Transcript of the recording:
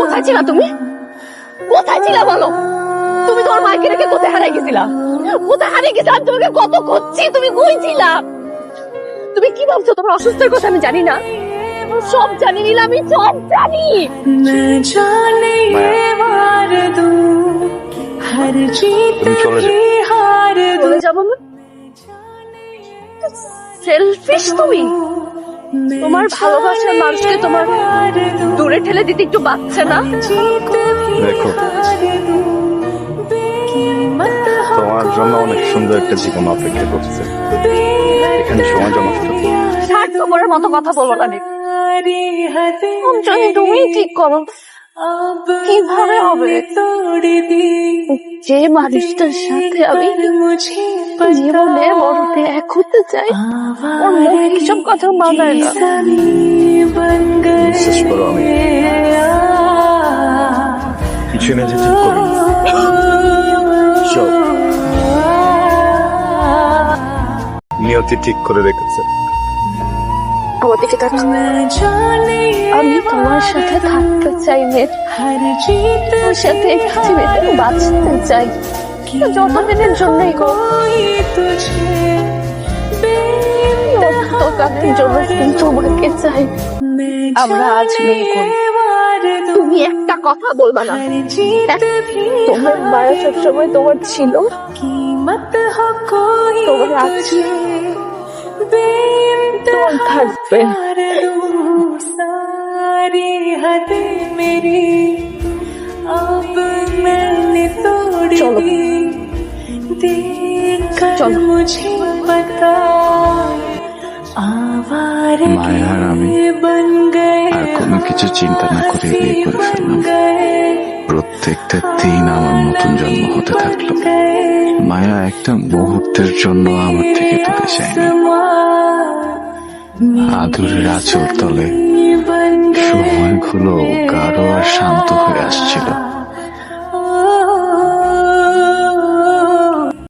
কোথায় ছিলা তুমি? কোথায় ছিলা বলো? তুমি তোমার মাকে রেখে কোথায় হারিয়ে গেছিলা? কোথায় হারিয়ে গেছিলা? আমি তোমাকে কত খুঁজছি, তুমি কই ছিলা? তুমি কি ভাবছো তোমার অসুস্থের কথা আমি জানি না? সব জানি নীলা, আমি সব জানি। তুমি চলে যাও। চলে যাবো না? সেলফিশ তুমি। তোমার ভালোবাসার মানুষকে তোমার দূরে ঠেলে দিতে একটু বাচ্চা না? দেখো, তোমার জন্য অনেক সুন্দর একটা জীবন অপেক্ষা করছে, এখানে সময়টা নষ্ট করো। স্বার্থপরের মতো কথা বলো না। যদি তুমি ঠিক করো কিভাবে হবে? যে মানুষটার সাথে আমি জীবনে বড়তে এক হতে চাই, ওর মুখে এসব কথা মানায় না। বিশ্বাস করো, আমি পিছনে যে ঠিক করি সব নিয়তি ঠিক করে রেখেছে। আমার দিকে তাকাও। আমি তোমার সাথে থাকতে চাই মেয়ে, তোমার সাথে এই পৃথিবীতে বাঁচতে চাই, যতদিনের জন্যই হোক, অন্তকালের জন্য তোমাকে চাই। আমরা আজ মেয়ে করি, তুমি একটা কথা বলবা না। তোমার মায়া সবসময় তোমার ছিল, তোমার আছে, তোমার থাকবে। চলো চলো। মায়া আর আমি আর কোনো কিছু চিন্তা না করে বিয়ে করে ফেললাম। প্রত্যেকটা দিন আমার নতুন জন্ম হতে থাকলো। মায়া একটা মুহূর্তের জন্য আমার থেকে দূরে যায়নি। আদরের আঁচল তলে সময়গুলো গাঢ় আর শান্ত হয়ে আসছিল।